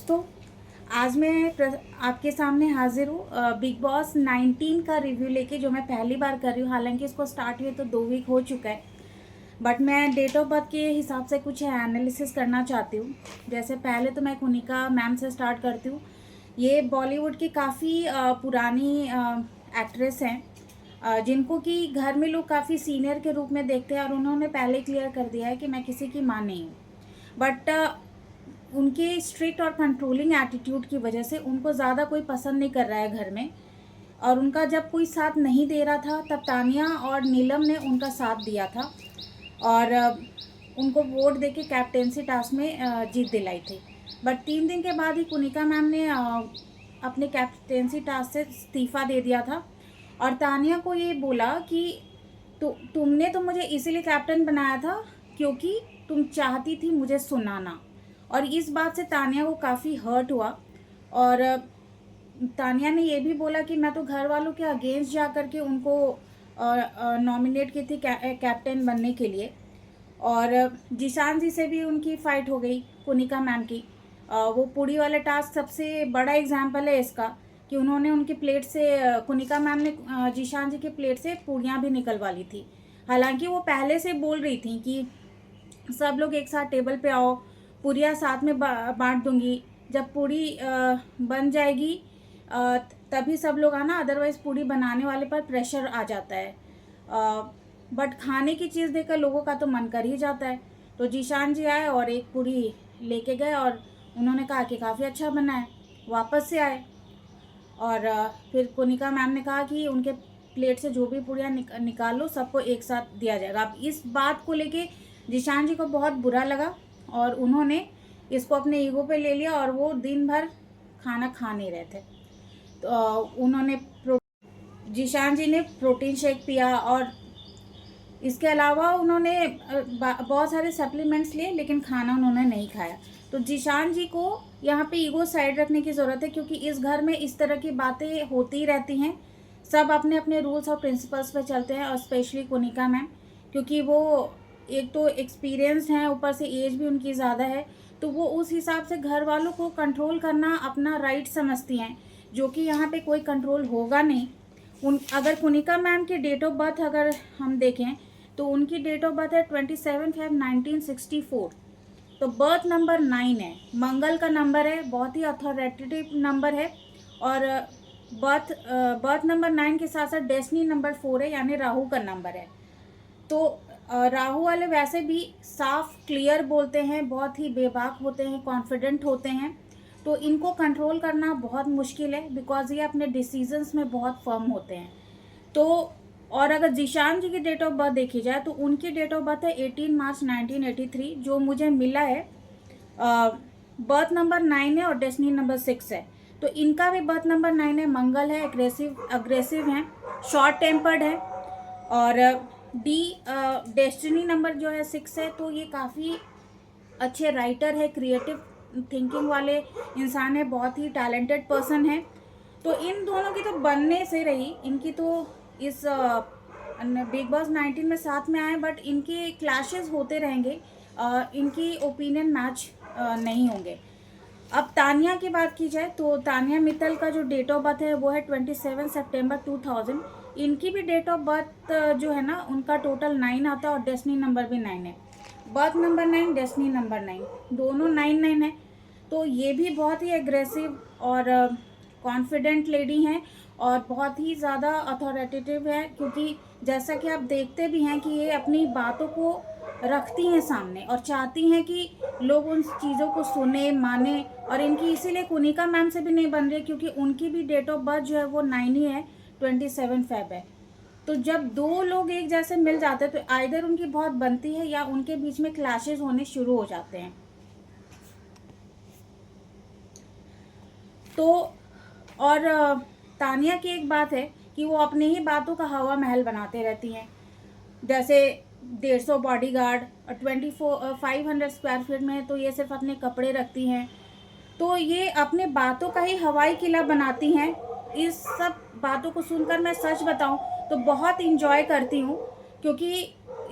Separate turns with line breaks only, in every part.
दोस्तों, आज मैं आपके सामने हाजिर हूँ बिग बॉस 19 का रिव्यू लेके, जो मैं पहली बार कर रही हूँ। हालांकि इसको स्टार्ट हुए तो 2 वीक हो चुका है, बट मैं डेट ऑफ बर्थ के हिसाब से कुछ एनालिसिस करना चाहती हूँ। जैसे पहले तो मैं कुनिका मैम से स्टार्ट करती हूँ। ये बॉलीवुड की काफ़ी पुरानी एक्ट्रेस हैं, जिनको कि घर में लोग काफ़ी सीनियर के रूप में देखते हैं, और उन्होंने पहले क्लियर कर दिया है कि मैं किसी की माँ नहीं हूँ। बट उनके स्ट्रिक्ट और कंट्रोलिंग एटीट्यूड की वजह से उनको ज़्यादा कोई पसंद नहीं कर रहा है घर में, और उनका जब कोई साथ नहीं दे रहा था तब तानिया और नीलम ने उनका साथ दिया था, और उनको वोट देके कैप्टेंसी टास्क में जीत दिलाई थी। बट 3 दिन के बाद ही कुनिका मैम ने अपने कैप्टेंसी टास्क से इस्तीफ़ा दे दिया था, और तानिया को ये बोला कि तुमने तो मुझे इसीलिए कैप्टन बनाया था क्योंकि तुम चाहती थी मुझे सुनाना। और इस बात से तानिया को काफ़ी हर्ट हुआ, और तानिया ने ये भी बोला कि मैं तो घर वालों के अगेंस्ट जा कर के उनको नॉमिनेट की थी कैप्टन बनने के लिए। और जिशान जी से भी उनकी फ़ाइट हो गई कुनिका मैम की। वो पूड़ी वाला टास्क सबसे बड़ा एग्जाम्पल है इसका, कि उन्होंने उनकी प्लेट से कुनिका मैम ने जिशान जी के प्लेट से पूड़ियाँ भी निकलवा ली थी। हालांकि वो पहले से बोल रही थी कि सब लोग एक साथ टेबल पे आओ, पूरियाँ साथ में बांट दूंगी, जब पूरी बन जाएगी तभी सब लोग आना, अदरवाइज पूरी बनाने वाले पर प्रेशर आ जाता है। बट खाने की चीज़ देखकर लोगों का तो मन कर ही जाता है। तो जीशान जी आए और एक पूरी लेके गए, और उन्होंने कहा कि काफ़ी अच्छा बना है। वापस से आए, और फिर कोनिका मैम ने कहा कि उनके प्लेट से जो भी पूड़ियाँ निकाल लो, सबको एक साथ दिया जाएगा। अब इस बात को लेके जिशान जी को बहुत बुरा लगा, और उन्होंने इसको अपने ईगो पे ले लिया, और वो दिन भर खाना खा नहीं रहे थे। तो उन्होंने जिशान जी ने प्रोटीन शेक पिया, और इसके अलावा उन्होंने बहुत सारे सप्लीमेंट्स लिए, लेकिन खाना उन्होंने नहीं खाया। तो जिशान जी को यहाँ पे ईगो साइड रखने की ज़रूरत है, क्योंकि इस घर में इस तरह की बातें होती रहती हैं। सब अपने अपने रूल्स और प्रिंसिपल्स पे चलते हैं, और स्पेशली कोनिका मैम, क्योंकि वो एक तो एक्सपीरियंस हैं, ऊपर से एज भी उनकी ज़्यादा है। तो वो उस हिसाब से घर वालों को कंट्रोल करना अपना राइट समझती हैं, जो कि यहाँ पे कोई कंट्रोल होगा नहीं। अगर कुनिका मैम की डेट ऑफ बर्थ अगर हम देखें, तो उनकी डेट ऑफ बर्थ है 27 फ़रवरी 1964। तो बर्थ नंबर 9 है, मंगल का नंबर है, बहुत ही अथॉरिटेटिव नंबर है। और बर्थ नंबर 9 के साथ साथ डेस्टिनी नंबर 4 है, यानी राहु का नंबर है। तो राहु वाले वैसे भी साफ क्लियर बोलते हैं, बहुत ही बेबाक होते हैं, कॉन्फिडेंट होते हैं। तो इनको कंट्रोल करना बहुत मुश्किल है, बिकॉज ये अपने डिसीजंस में बहुत फर्म होते हैं। तो और अगर जिशान जी की डेट ऑफ बर्थ देखी जाए, तो उनकी डेट ऑफ बर्थ है 18 मार्च 1983, जो मुझे मिला है। बर्थ नंबर 9 है और डेस्टिनी नंबर 6 है। तो इनका भी बर्थ नंबर 9 है, मंगल है, अग्रेसिव हैं, शॉर्ट टेम्पर्ड है। और डेस्टिनी नंबर जो है 6 है, तो ये काफ़ी अच्छे राइटर है, क्रिएटिव थिंकिंग वाले इंसान है, बहुत ही टैलेंटेड पर्सन है। तो इन दोनों की तो बनने से रही, इनकी तो इस बिग बॉस 19 में साथ में आए, बट इनके क्लैशेस होते रहेंगे, इनकी ओपिनियन मैच नहीं होंगे। अब तानिया की बात की जाए, तो तानिया मित्तल का जो डेट ऑफ बर्थ है वो है 27 सितंबर 2000। इनकी भी डेट ऑफ बर्थ जो है ना, उनका टोटल 9 आता है, और डेस्टिनी नंबर भी 9 है। बर्थ नंबर 9, डेस्टिनी नंबर 9, दोनों 9 है। तो ये भी बहुत ही एग्रेसिव और कॉन्फिडेंट लेडी हैं, और बहुत ही ज़्यादा अथॉरिटेटिव है, क्योंकि जैसा कि आप देखते भी हैं कि ये अपनी बातों को रखती हैं सामने, और चाहती हैं कि लोग उन चीज़ों को सुने माने। और इनकी इसीलिए कुनिका मैम से भी नहीं बन रही, क्योंकि उनकी भी डेट ऑफ बर्थ जो है वो 9 ही है, 27 फेब है। तो जब दो लोग एक जैसे मिल जाते हैं, तो आइदर उनकी बहुत बनती है, या उनके बीच में क्लैशेस होने शुरू हो जाते हैं। तो और तानिया की एक बात है कि वो अपनी ही बातों का हवा महल बनाते रहती हैं। जैसे 150 बॉडीगार्ड और 500 स्क्वायर फीट में, तो ये सिर्फ अपने कपड़े रखती हैं। तो ये अपने बातों का ही हवाई किला बनाती हैं। इस सब बातों को सुनकर मैं सच बताऊं तो बहुत इंजॉय करती हूँ, क्योंकि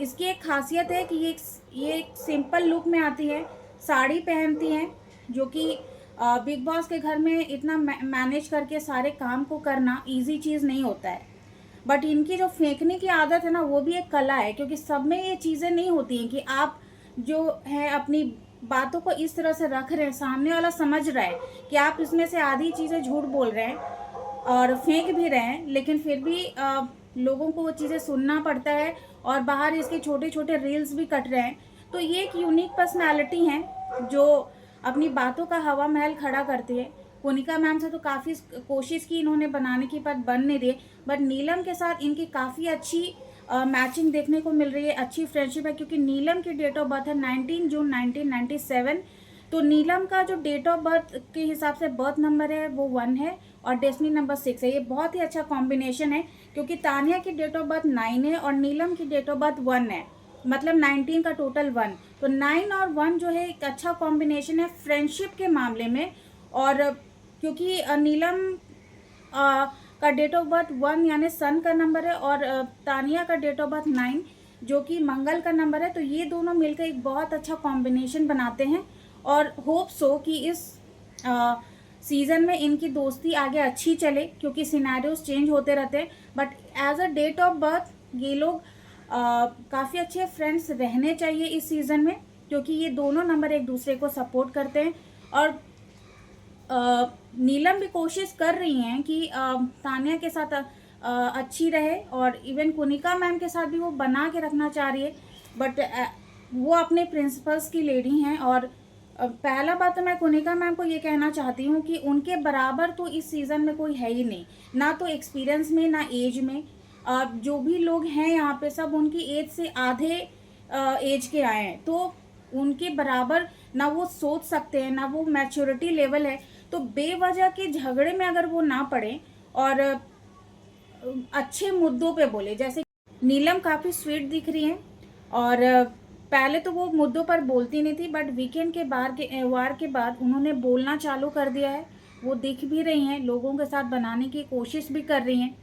इसकी एक खासियत है कि ये एक सिंपल लुक में आती है, साड़ी पहनती हैं, जो कि बिग बॉस के घर में इतना मैनेज करके सारे काम को करना इजी चीज़ नहीं होता है। बट इनकी जो फेंकने की आदत है ना, वो भी एक कला है, क्योंकि सब में ये चीज़ें नहीं होती हैं कि आप जो है अपनी बातों को इस तरह से रख रहे हैं, सामने वाला समझ रहा है कि आप इसमें से आधी चीज़ें झूठ बोल रहे हैं और फेंक भी रहे हैं, लेकिन फिर भी लोगों को वो चीज़ें सुनना पड़ता है और बाहर इसके छोटे छोटे रील्स भी कट रहे हैं। तो ये एक यूनिक पर्सनालिटी है जो अपनी बातों का हवा महल खड़ा करती है। कोनिका मैम से तो काफ़ी कोशिश की इन्होंने बनाने की, पर बन नहीं रही, बट नीलम के साथ इनकी काफ़ी अच्छी मैचिंग देखने को मिल रही है, अच्छी फ्रेंडशिप है, क्योंकि नीलम की डेट ऑफ बर्थ है 19 जून 1997। तो नीलम का जो डेट ऑफ बर्थ के हिसाब से बर्थ नंबर है वो 1 है और डेस्टिनी नंबर 6 है। ये बहुत ही अच्छा कॉम्बिनेशन है, क्योंकि तानिया की डेट ऑफ बर्थ 9 है और नीलम की डेट ऑफ बर्थ 1 है, मतलब 19 का टोटल 1। तो 9 और 1 जो है एक अच्छा कॉम्बिनेशन है फ्रेंडशिप के मामले में। और क्योंकि नीलम का डेट ऑफ बर्थ 1 यानी सन का नंबर है और तानिया का डेट ऑफ बर्थ 9 जो कि मंगल का नंबर है, तो ये दोनों मिलकर एक बहुत अच्छा कॉम्बिनेशन बनाते हैं। और होप सो कि इस सीज़न में इनकी दोस्ती आगे अच्छी चले, क्योंकि सिनेरियोज चेंज होते रहते हैं। But as a date of birth ये लोग काफ़ी अच्छे फ्रेंड्स रहने चाहिए इस सीज़न में, क्योंकि ये दोनों नंबर एक दूसरे को सपोर्ट करते हैं। और नीलम भी कोशिश कर रही हैं कि तानिया के साथ अच्छी रहे, और इवन कोनिका मैम के साथ भी वो बना के रखना चाह रही है। बट वो अपने प्रिंसिपल्स की लेडी हैं। और पहला बात तो मैं कोनिका मैम को ये कहना चाहती हूँ कि उनके बराबर तो इस सीज़न में कोई है ही नहीं, ना तो एक्सपीरियंस में ना एज में। जो भी लोग हैं यहाँ पे सब उनकी एज से आधे एज के आए हैं, तो उनके बराबर ना वो सोच सकते हैं, ना वो मैच्योरिटी लेवल है। तो बेवजह के झगड़े में अगर वो ना पड़े और अच्छे मुद्दों पे बोले, जैसे नीलम काफ़ी स्वीट दिख रही हैं और पहले तो वो मुद्दों पर बोलती नहीं थी, बट वीकेंड के वार के बाद उन्होंने बोलना चालू कर दिया है। वो दिख भी रही हैं, लोगों के साथ बनाने की कोशिश भी कर रही हैं।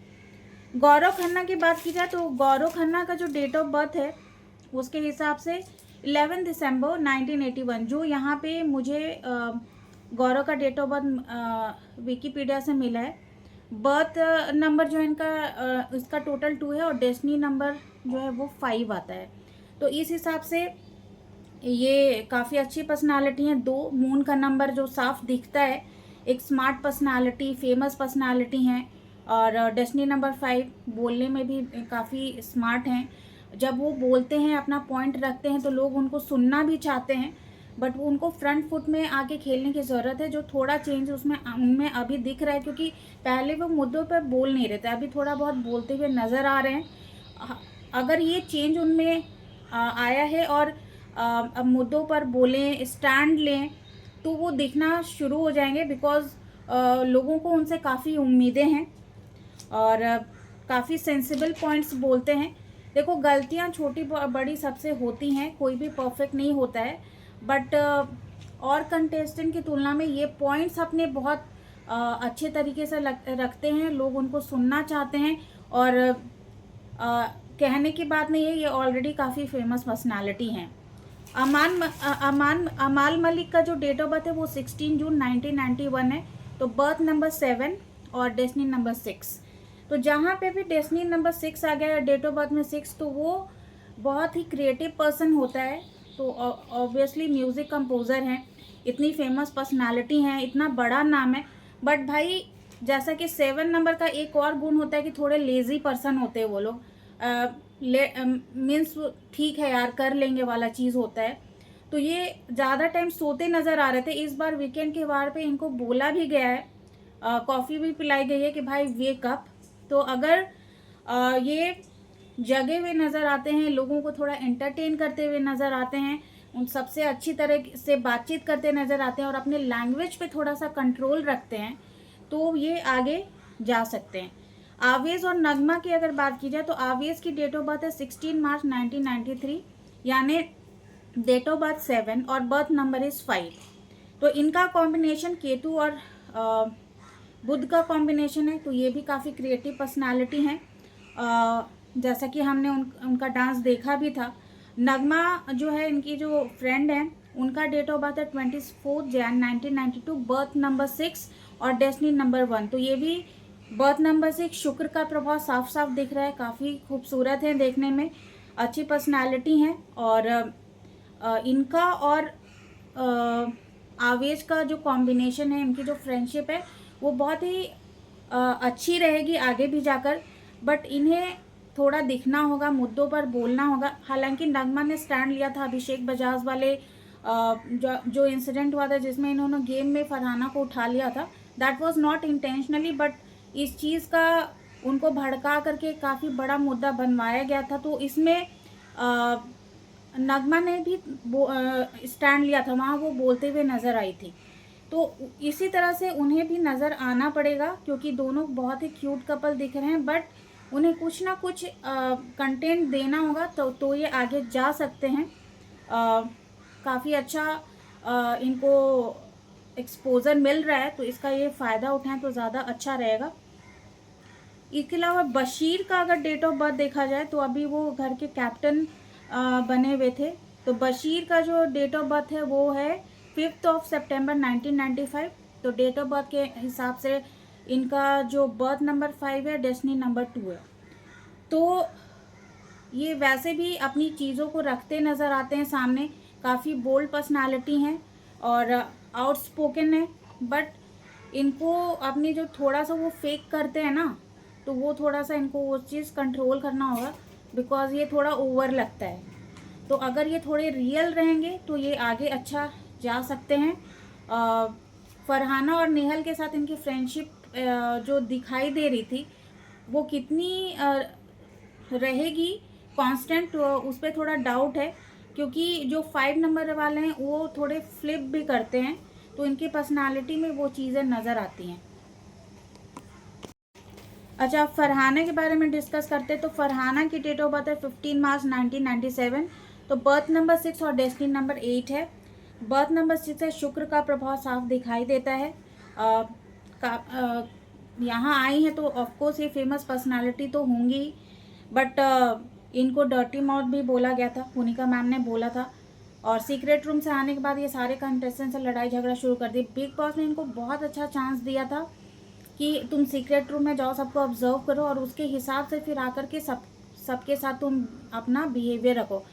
गौरव खन्ना की बात की जाए तो गौरव खन्ना का जो डेट ऑफ बर्थ है उसके हिसाब से 11 दिसंबर 1981, जो यहाँ पे मुझे गौरव का डेट ऑफ बर्थ विकीपीडिया से मिला है। बर्थ नंबर जो है इनका इसका टोटल 2 है और डेस्टिनी नंबर जो है वो 5 आता है। तो इस हिसाब से ये काफ़ी अच्छी पर्सनालिटी है। 2 मून का नंबर जो साफ दिखता है, एक स्मार्ट पर्सनालिटी, फेमस पर्सनालिटी हैं। और डेस्टिनी नंबर 5 बोलने में भी काफ़ी स्मार्ट हैं। जब वो बोलते हैं, अपना पॉइंट रखते हैं, तो लोग उनको सुनना भी चाहते हैं। बट उनको फ्रंट फुट में आके खेलने की ज़रूरत है, जो थोड़ा चेंज उसमें उनमें अभी दिख रहा है, क्योंकि पहले वो मुद्दों पर बोल नहीं रहे थे, अभी थोड़ा बहुत बोलते हुए नज़र आ रहे हैं। अगर ये चेंज उनमें आया है और अब मुद्दों पर बोलें, स्टैंड लें, तो वो दिखना शुरू हो जाएंगे, बिकॉज लोगों को उनसे काफ़ी उम्मीदें हैं और काफ़ी सेंसिबल पॉइंट्स बोलते हैं। देखो, गलतियां छोटी बड़ी सबसे होती हैं, कोई भी परफेक्ट नहीं होता है, बट और कंटेस्टेंट की तुलना में ये पॉइंट्स अपने बहुत अच्छे तरीके से रखते हैं, लोग उनको सुनना चाहते हैं। और कहने की बात नहीं है, ये ऑलरेडी काफ़ी फेमस पर्सनालिटी हैं। अमाल मलिक का जो डेट ऑफ बर्थ है वो 16 जून 1991 है, तो बर्थ नंबर 7 और डेस्टिनी नंबर 6। तो जहाँ पे भी डेस्टिनी नंबर 6 आ गया, डेट ऑफ बर्थ में 6, तो वो बहुत ही क्रिएटिव पर्सन होता है। तो ऑब्वियसली म्यूज़िक कंपोज़र हैं, इतनी फेमस पर्सनालिटी हैं, इतना बड़ा नाम है। बट भाई, जैसा कि 7 नंबर का एक और गुण होता है कि थोड़े लेज़ी पर्सन होते हैं वो लोग। मीन्स ठीक है यार, कर लेंगे वाला चीज़ होता है। तो ये ज़्यादा टाइम सोते नज़र आ रहे थे। इस बार वीकेंड के वार पे इनको बोला भी गया है, कॉफ़ी भी पिलाई गई है कि भाई वेक अप। तो अगर ये जगे हुए नज़र आते हैं, लोगों को थोड़ा एंटरटेन करते हुए नज़र आते हैं, उन सबसे अच्छी तरह से बातचीत करते नज़र आते हैं और अपने लैंग्वेज पे थोड़ा सा कंट्रोल रखते हैं, तो ये आगे जा सकते हैं। आवेज़ और नगमा की अगर बात की जाए तो आवेज़ की डेट ऑफ बर्थ है 16 मार्च 1993, यानी डेट ऑफ बर्थ 7 और बर्थ नंबर इज़ 5। तो इनका कॉम्बिनेशन केतु और बुध का कॉम्बिनेशन है, तो ये भी काफ़ी क्रिएटिव पर्सनालिटी हैं। जैसा कि हमने उनका डांस देखा भी था। नगमा जो है, इनकी जो फ्रेंड है, उनका डेट ऑफ बर्थ है 24 जैन 1992, बर्थ नंबर 6 और डेस्टिनी नंबर 1। तो ये भी बर्थ नंबर 6 शुक्र का प्रभाव साफ साफ दिख रहा है, काफ़ी खूबसूरत है देखने में, अच्छी पर्सनालिटी है। और इनका और आवेश का जो कॉम्बिनेशन है, इनकी जो फ्रेंडशिप है वो बहुत ही अच्छी रहेगी आगे भी जाकर। बट इन्हें थोड़ा दिखना होगा, मुद्दों पर बोलना होगा। हालांकि नगमा ने स्टैंड लिया था अभिषेक बजाज वाले जो इंसिडेंट हुआ था जिसमें इन्होंने गेम में फरहाना को उठा लिया था, that was not intentionally, but इस चीज़ का उनको भड़का करके काफ़ी बड़ा मुद्दा बनवाया गया था। तो इसमें नगमा ने भी स्टैंड लिया था, वहाँ वो बोलते हुए नज़र आई थी। तो इसी तरह से उन्हें भी नज़र आना पड़ेगा, क्योंकि दोनों बहुत ही क्यूट कपल दिख रहे हैं, बट उन्हें कुछ ना कुछ कंटेंट देना होगा तो ये आगे जा सकते हैं। काफ़ी अच्छा इनको एक्सपोजर मिल रहा है, तो इसका ये फ़ायदा उठाएं तो ज़्यादा अच्छा रहेगा। इसके अलावा बशीर का अगर डेट ऑफ बर्थ देखा जाए तो अभी वो घर के कैप्टन बने हुए थे। तो बशीर का जो डेट ऑफ बर्थ है वो है 5 सितंबर 1995। तो डेट ऑफ बर्थ के हिसाब से इनका जो बर्थ नंबर 5 है, डेस्टिनी नंबर 2 है। तो ये वैसे भी अपनी चीज़ों को रखते नज़र आते हैं सामने, काफ़ी बोल्ड पर्सनालिटी हैं और आउटस्पोकन है। बट इनको अपनी जो थोड़ा सा वो फेक करते हैं ना, तो वो थोड़ा सा इनको वो चीज़ कंट्रोल करना होगा, बिकॉज ये थोड़ा ओवर लगता है। तो अगर ये थोड़े रियल रहेंगे तो ये आगे अच्छा जा सकते हैं। फरहाना और नेहल के साथ इनकी फ्रेंडशिप जो दिखाई दे रही थी वो कितनी रहेगी कांस्टेंट, उस पर थोड़ा डाउट है, क्योंकि जो 5 नंबर वाले हैं वो थोड़े फ्लिप भी करते हैं, तो इनकी पर्सनालिटी में वो चीज़ें नज़र आती हैं। अच्छा, फरहाना के बारे में डिस्कस करते हैं। तो फरहाना की डेट ऑफ बर्थ है 15 मार्च 1997। तो बर्थ नंबर 6 और डेस्टिनी नंबर 8 है। बर्थ नंबर 6 है, शुक्र का प्रभाव साफ दिखाई देता है। यहाँ आई हैं तो ऑफकोर्स ये फेमस पर्सनालिटी तो होंगी, बट इनको डर्टी माउथ भी बोला गया था, पुनिका मैम ने बोला था। और सीक्रेट रूम से आने के बाद ये सारे कंटेस्टेंट से लड़ाई झगड़ा शुरू कर दी। बिग बॉस ने इनको बहुत अच्छा चांस दिया था कि तुम सीक्रेट रूम में जाओ, सबको ऑब्जर्व करो और उसके हिसाब से फिर आकर के सबके साथ तुम अपना बिहेवियर रखो।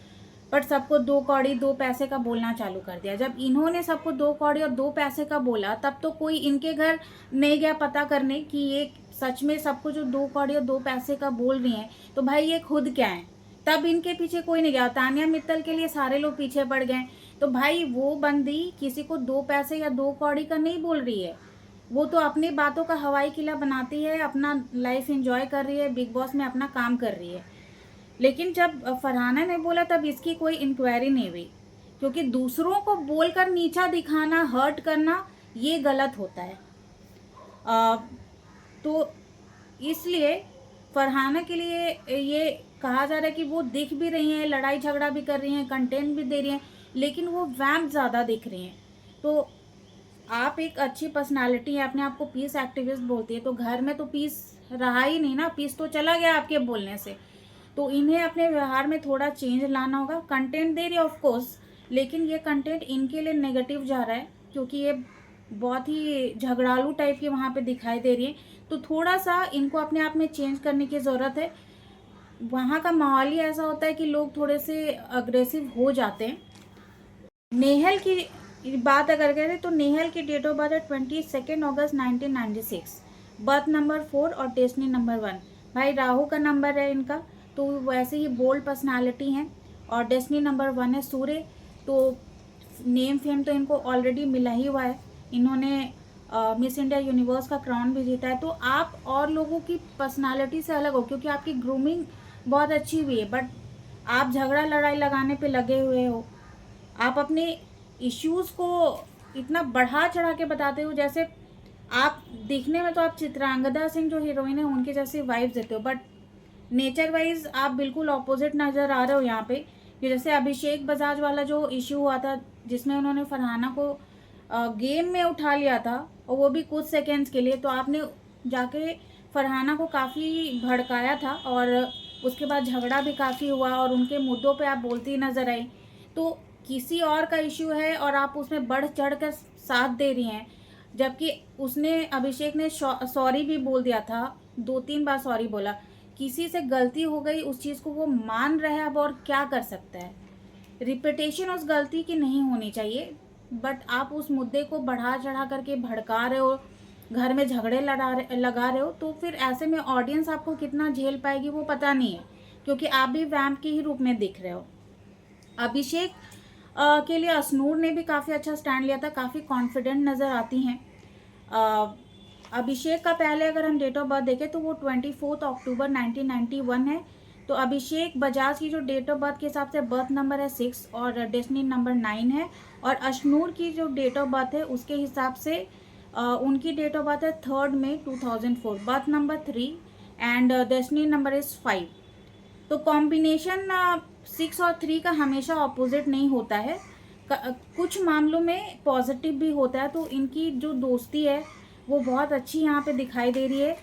बट सबको 2 कौड़ी 2 पैसे का बोलना चालू कर दिया। जब इन्होंने सबको 2 कौड़ी और 2 पैसे का बोला, तब तो कोई इनके घर नहीं गया पता करने कि ये सच में सबको जो 2 कौड़ी और 2 पैसे का बोल रही हैं, तो भाई ये खुद क्या है। तब इनके पीछे कोई नहीं गया। तानिया मित्तल के लिए सारे लोग पीछे पड़ गए। तो भाई वो बंदी किसी को 2 पैसे या 2 कौड़ी का नहीं बोल रही है, वो तो अपनी बातों का हवाई किला बनाती है, अपना लाइफ एंजॉय कर रही है, बिग बॉस में अपना काम कर रही है। लेकिन जब फरहाना ने बोला तब इसकी कोई इंक्वायरी नहीं हुई, क्योंकि दूसरों को बोलकर नीचा दिखाना, हर्ट करना, ये गलत होता है। तो इसलिए फरहाना के लिए ये कहा जा रहा है कि वो दिख भी रही हैं, लड़ाई झगड़ा भी कर रही हैं, कंटेंट भी दे रही हैं, लेकिन वो वैम्प ज़्यादा दिख रही हैं। तो आप एक अच्छी पर्सनालिटी है, अपने आप को पीस एक्टिविस्ट बोलती है, तो घर में तो पीस रहा ही नहीं ना, पीस तो चला गया आपके बोलने से। तो इन्हें अपने व्यवहार में थोड़ा चेंज लाना होगा। कंटेंट दे रही है ऑफ कोर्स, लेकिन ये कंटेंट इनके लिए नेगेटिव जा रहा है, क्योंकि ये बहुत ही झगड़ालू टाइप की वहाँ पे दिखाई दे रही है। तो थोड़ा सा इनको अपने आप में चेंज करने की ज़रूरत है। वहाँ का माहौल ही ऐसा होता है कि लोग थोड़े से अग्रेसिव हो जाते हैं। नेहल की बात अगर करें तो नेहल की डेट ऑफ बर्थ है 22 अगस्त 1996, बर्थ नंबर 4 और डेस्टिनी नंबर 1। भाई राहु का नंबर है इनका, तो वैसे ही बोल्ड पर्सनालिटी हैं। और डेस्टिनी नंबर 1 है सूर्य। तो नेम फेम तो इनको ऑलरेडी मिला ही हुआ है, इन्होंने मिस इंडिया यूनिवर्स का क्राउन भी जीता है। तो आप और लोगों की पर्सनालिटी से अलग हो, क्योंकि आपकी ग्रूमिंग बहुत अच्छी हुई है, बट आप झगड़ा लड़ाई लगाने पे लगे हुए हो। आप अपने इश्यूज़ को इतना बढ़ा चढ़ा के बताते हो, जैसे आप दिखने में तो आप चित्रांगदा सिंह जो हीरोइन है उनके जैसे वाइब्स देते हो, बट नेचर वाइज आप बिल्कुल ऑपोजिट नज़र आ रहे हो यहाँ पे। कि जैसे अभिषेक बजाज वाला जो इश्यू हुआ था, जिसमें उन्होंने फरहाना को गेम में उठा लिया था, और वो भी कुछ सेकेंड्स के लिए, तो आपने जाके फरहाना को काफ़ी भड़काया था, और उसके बाद झगड़ा भी काफ़ी हुआ और उनके मुद्दों पे आप बोलती नज़र आई। तो किसी और का इश्यू है और आप उसमें बढ़ चढ़ कर साथ दे रही हैं, जबकि उसने अभिषेक ने सॉरी भी बोल दिया था, 2-3 बार सॉरी बोला। किसी से गलती हो गई, उस चीज़ को वो मान रहा है, अब और क्या कर सकता है। रिपीटेशन उस गलती की नहीं होनी चाहिए, बट आप उस मुद्दे को बढ़ा चढ़ा करके भड़का रहे हो, घर में झगड़े लगा रहे हो, तो फिर ऐसे में ऑडियंस आपको कितना झेल पाएगी वो पता नहीं है, क्योंकि आप भी वैम्प के ही रूप में दिख रहे हो। अभिषेक के लिए अश्नूर ने भी काफ़ी अच्छा स्टैंड लिया था, काफ़ी कॉन्फिडेंट नज़र आती हैं। अभिषेक का पहले अगर हम डेट ऑफ बर्थ देखें तो वो 24 अक्टूबर 1991 है। तो अभिषेक बजाज की जो डेट ऑफ बर्थ के हिसाब से बर्थ नंबर है 6 और डेस्टिनी नंबर 9 है। और अश्नूर की जो डेट ऑफ बर्थ है उसके हिसाब से उनकी डेट ऑफ बर्थ है 3 मई 2004, birth number 3 and destiny number is 5। तो कॉम्बिनेशन 6 और 3 का हमेशा ऑपोजिट नहीं होता है, कुछ मामलों में पॉजिटिव भी होता है। तो इनकी जो दोस्ती है वो बहुत अच्छी यहाँ पे दिखाई दे रही है,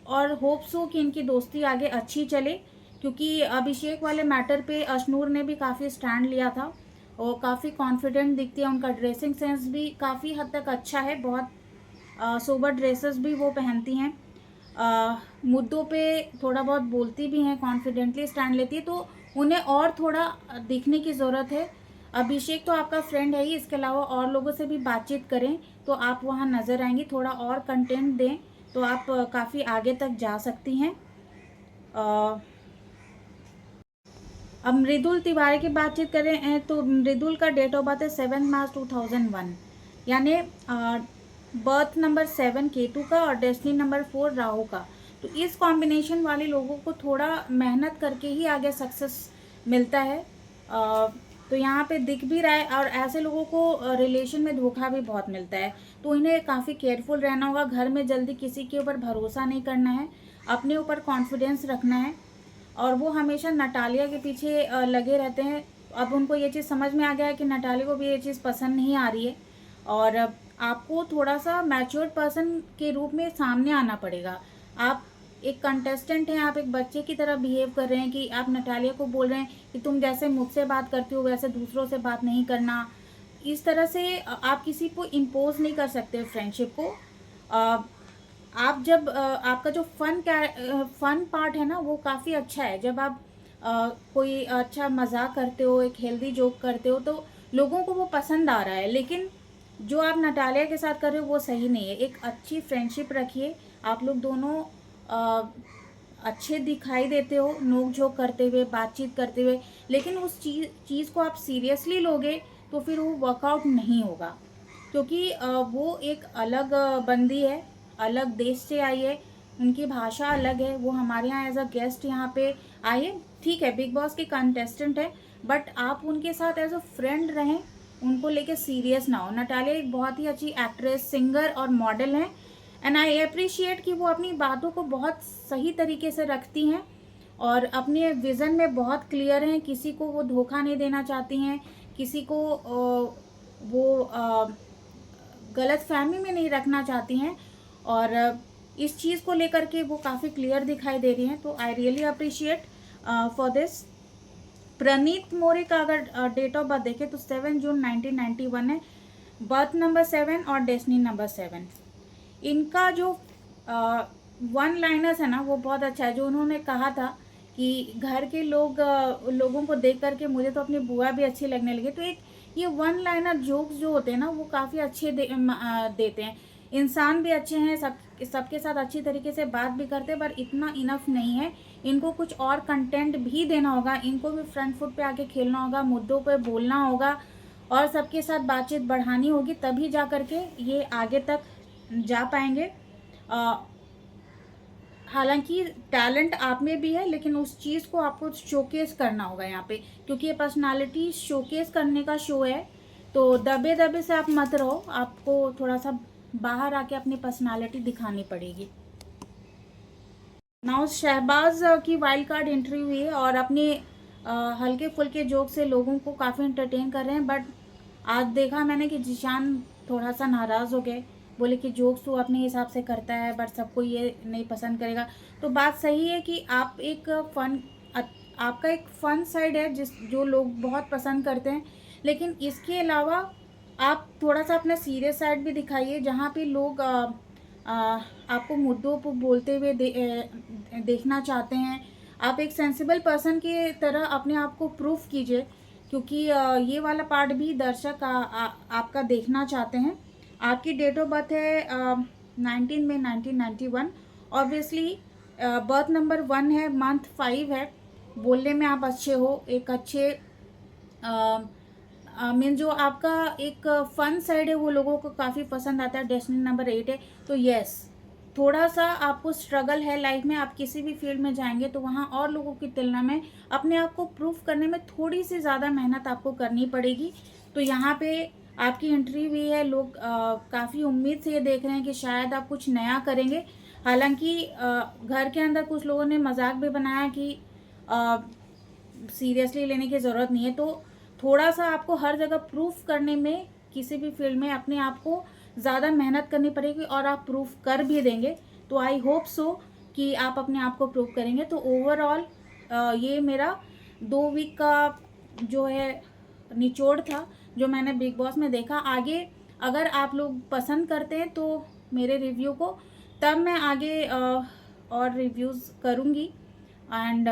और होप्स हो कि इनकी दोस्ती आगे अच्छी चले, क्योंकि अभिषेक वाले मैटर पे अश्नूर ने भी काफ़ी स्टैंड लिया था और काफ़ी कॉन्फिडेंट दिखती है। उनका ड्रेसिंग सेंस भी काफ़ी हद तक अच्छा है, बहुत सोबर ड्रेसेस भी वो पहनती हैं, मुद्दों पे थोड़ा बहुत बोलती भी हैं, कॉन्फिडेंटली स्टैंड लेती है। तो उन्हें और थोड़ा दिखने की ज़रूरत है। अभिषेक तो आपका फ्रेंड है ही, इसके अलावा और लोगों से भी बातचीत करें तो आप वहाँ नज़र आएंगी, थोड़ा और कंटेंट दें तो आप काफ़ी आगे तक जा सकती हैं। अब मृदुल तिवारी की बातचीत करें तो मृदुल का डेट ऑफ बर्थ है 7 मार्च 2001, यानी बर्थ नंबर 7 केतु का और डेस्टिनी नंबर 4 राहु का। तो इस कॉम्बिनेशन वाले लोगों को थोड़ा मेहनत करके ही आगे सक्सेस मिलता है, तो यहाँ पे दिख भी रहा है। और ऐसे लोगों को रिलेशन में धोखा भी बहुत मिलता है, तो इन्हें काफ़ी केयरफुल रहना होगा। घर में जल्दी किसी के ऊपर भरोसा नहीं करना है, अपने ऊपर कॉन्फिडेंस रखना है। और वो हमेशा नटालिया के पीछे लगे रहते हैं। अब उनको ये चीज़ समझ में आ गया है कि नटालिया को भी ये चीज़ पसंद नहीं आ रही है, और आपको थोड़ा सा मैच्योर्ड पर्सन के रूप में सामने आना पड़ेगा। आप एक कंटेस्टेंट हैं, आप एक बच्चे की तरह बिहेव कर रहे हैं कि आप नटालिया को बोल रहे हैं कि तुम जैसे मुझसे बात करती हो वैसे दूसरों से बात नहीं करना। इस तरह से आप किसी को इम्पोज नहीं कर सकते फ्रेंडशिप को। आप जब आपका जो फन पार्ट है ना वो काफ़ी अच्छा है, जब आप कोई अच्छा मजाक करते हो, एक हेल्दी जोक करते हो, तो लोगों को वो पसंद आ रहा है। लेकिन जो आप नटालिया के साथ कर रहे हो वो सही नहीं है। एक अच्छी फ्रेंडशिप रखिए, आप लोग दोनों अच्छे दिखाई देते हो नोक झोंक करते हुए, बातचीत करते हुए, लेकिन उस चीज़ को आप सीरियसली लोगे तो फिर वो वर्कआउट नहीं होगा, क्योंकि वो एक अलग बंदी है, अलग देश से आई है, उनकी भाषा अलग है। वो हमारे यहाँ एज अ गेस्ट यहाँ पे आई है, ठीक है बिग बॉस की कंटेस्टेंट है, बट आप उनके साथ एज अ फ्रेंड रहें, उनको लेके सीरियस ना हो। नटालिया एक बहुत ही अच्छी एक्ट्रेस, सिंगर और मॉडल हैं, एंड आई अप्रिशिएट कि वो अपनी बातों को बहुत सही तरीके से रखती हैं और अपने विज़न में बहुत क्लियर हैं। किसी को वो धोखा नहीं देना चाहती हैं, किसी को वो गलत फहमी में नहीं रखना चाहती हैं, और इस चीज़ को लेकर के वो काफ़ी क्लियर दिखाई दे रही हैं। तो I really appreciate for this. Praneet More का अगर डेट ऑफ बर्थ देखें तो 7 जून 1991 है, बर्थ नंबर 7 और डेस्टिनी नंबर 7। इनका जो वन लाइनर्स है ना वो बहुत अच्छा है, जो उन्होंने कहा था कि घर के लोगों को देख करके मुझे तो अपनी बुआ भी अच्छी लगने लगी। तो एक ये वन लाइनर जोक्स जो होते हैं ना वो काफ़ी अच्छे देते हैं। इंसान भी अच्छे हैं, सबके साथ अच्छी तरीके से बात भी करते हैं, पर इतना इनफ नहीं है। इनको कुछ और कंटेंट भी देना होगा, इनको भी फ्रंट फुट पे आके खेलना होगा, मुद्दों पे बोलना होगा और सबके साथ बातचीत बढ़ानी होगी, तभी जा करके ये आगे तक जा पाएंगे। हालांकि टैलेंट आप में भी है, लेकिन उस चीज़ को आपको शोकेस करना होगा यहाँ पे, क्योंकि ये पर्सनालिटी शोकेस करने का शो है। तो दबे दबे से आप मत रहो, आपको थोड़ा सा बाहर आके अपनी पर्सनालिटी दिखानी पड़ेगी। नाउ शहबाज की वाइल्ड कार्ड एंट्री हुई है और अपने हल्के फुल्के जोक से लोगों को काफ़ी एंटरटेन कर रहे हैं, बट आज देखा मैंने कि जिशान थोड़ा सा नाराज़ हो गए, बोले कि जोक्स तो अपने हिसाब से करता है बट सबको ये नहीं पसंद करेगा। तो बात सही है कि आप एक फन आपका एक फन साइड है जो लोग बहुत पसंद करते हैं, लेकिन इसके अलावा आप थोड़ा सा अपना सीरियस साइड भी दिखाइए, जहाँ पे लोग आपको मुद्दों पर बोलते हुए देखना चाहते हैं। आप एक सेंसिबल पर्सन की तरह अपने आप को प्रूफ कीजिए, क्योंकि ये वाला पार्ट भी दर्शक आपका देखना चाहते हैं। आपकी डेट ऑफ बर्थ है 19 मई 1991। ऑब्वियसली बर्थ नंबर 1 है, मंथ 5 है। बोलने में आप अच्छे हो, एक अच्छे मीन जो आपका एक फन साइड है वो लोगों को काफ़ी पसंद आता है। डेस्टिनी नंबर 8 है, तो यस, थोड़ा सा आपको स्ट्रगल है लाइफ में। आप किसी भी फील्ड में जाएंगे तो वहाँ और लोगों की तुलना में अपने आप को प्रूफ करने में थोड़ी सी ज़्यादा मेहनत आपको करनी पड़ेगी। तो यहाँ पे आपकी एंट्री भी है, लोग काफ़ी उम्मीद से ये देख रहे हैं कि शायद आप कुछ नया करेंगे। हालांकि घर के अंदर कुछ लोगों ने मजाक भी बनाया कि सीरियसली लेने की ज़रूरत नहीं है। तो थोड़ा सा आपको हर जगह प्रूफ करने में, किसी भी फील्ड में अपने आप को ज़्यादा मेहनत करनी पड़ेगी, और आप प्रूफ कर भी देंगे। तो आई होप सो कि आप अपने आप को प्रूफ करेंगे। तो ओवरऑल ये मेरा 2 वीक का जो है निचोड़ था जो मैंने बिग बॉस में देखा। आगे अगर आप लोग पसंद करते हैं तो मेरे रिव्यू को, तब मैं आगे और रिव्यूज़ करूँगी। एंड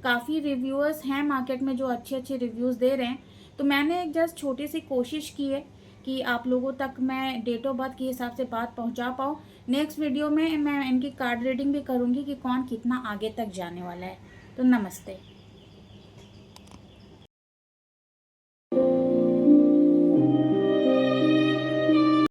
काफ़ी रिव्यूअर्स हैं मार्केट में जो अच्छे अच्छे रिव्यूज़ दे रहे हैं। तो मैंने एक जस्ट छोटी सी कोशिश की है कि आप लोगों तक मैं डेट ऑफ बर्थ के हिसाब से बात पहुंचा पाऊँ। नेक्स्ट वीडियो में मैं इनकी कार्ड रीडिंग भी करूंगी कि कौन कितना आगे तक जाने वाला है। तो नमस्ते।